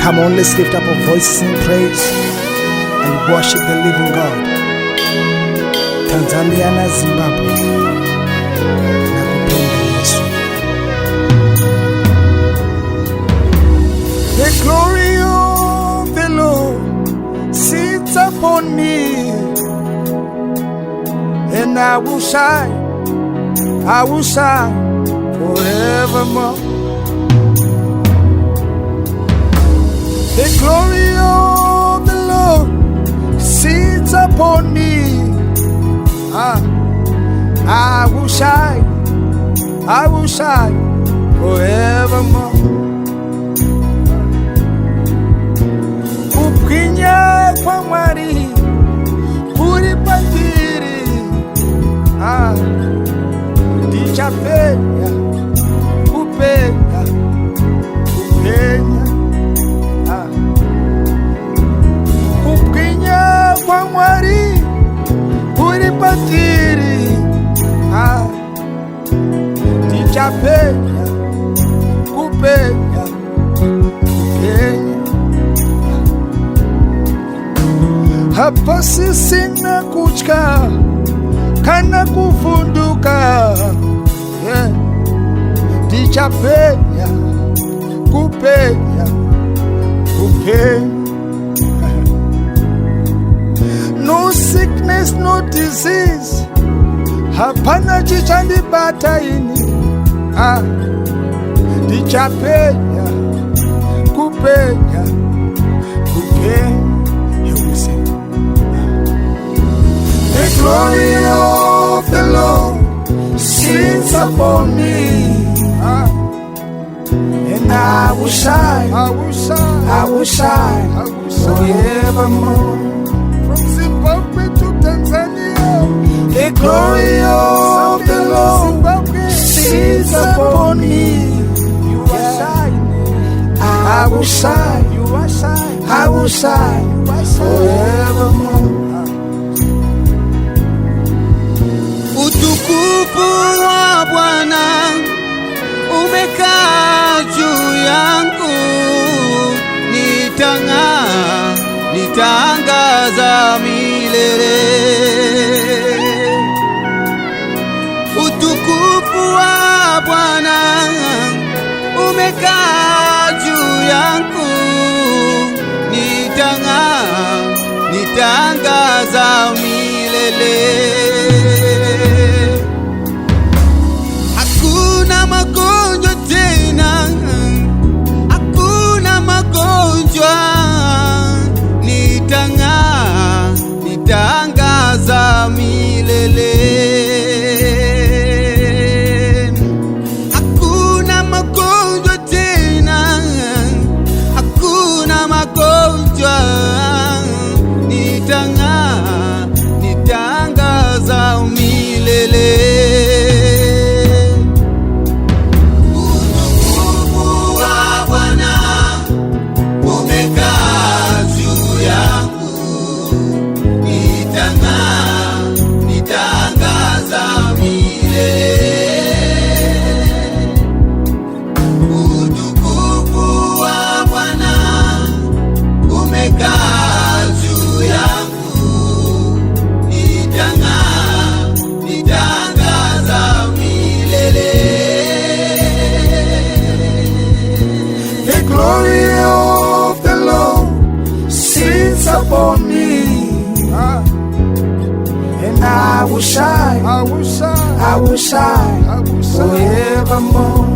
Come on, let's lift up our voices in praise and worship the living God. Tanzania na Zimbabwe, nakupenda Yesu. The glory of the Lord sits upon me, and I will shine forevermore. The glory of the Lord sits upon me. I will shine forevermore. Kupenya kwa Mwari kuri patiri, ndichapenya kupenya kupenya kwa Mwari kuri patiri, ndichapenya kupenya hapa sisina kuchka kana kufunduka, ndichapenya kupenya. No sickness, no disease, hapana chichandibata ini, ndichapenya kupenya. The glory of the Lord sits upon me, and I will shine forevermore. From Zimbabwe to Tanzania, the glory of the Lord sits upon me. You are shining, I will shine forevermore. Utukufu wa Bwana umekaa juu yangu, nitangaza milele. Utukufu wa Bwana umekaa juu yangu, nitangaza milele. Hakuna magonjwa tena, hakuna magonjwa, nitangaza milele. Hakuna magonjwa tena, hakuna magonjwa, nitangaza milele. Upon me, and I will shine forevermore.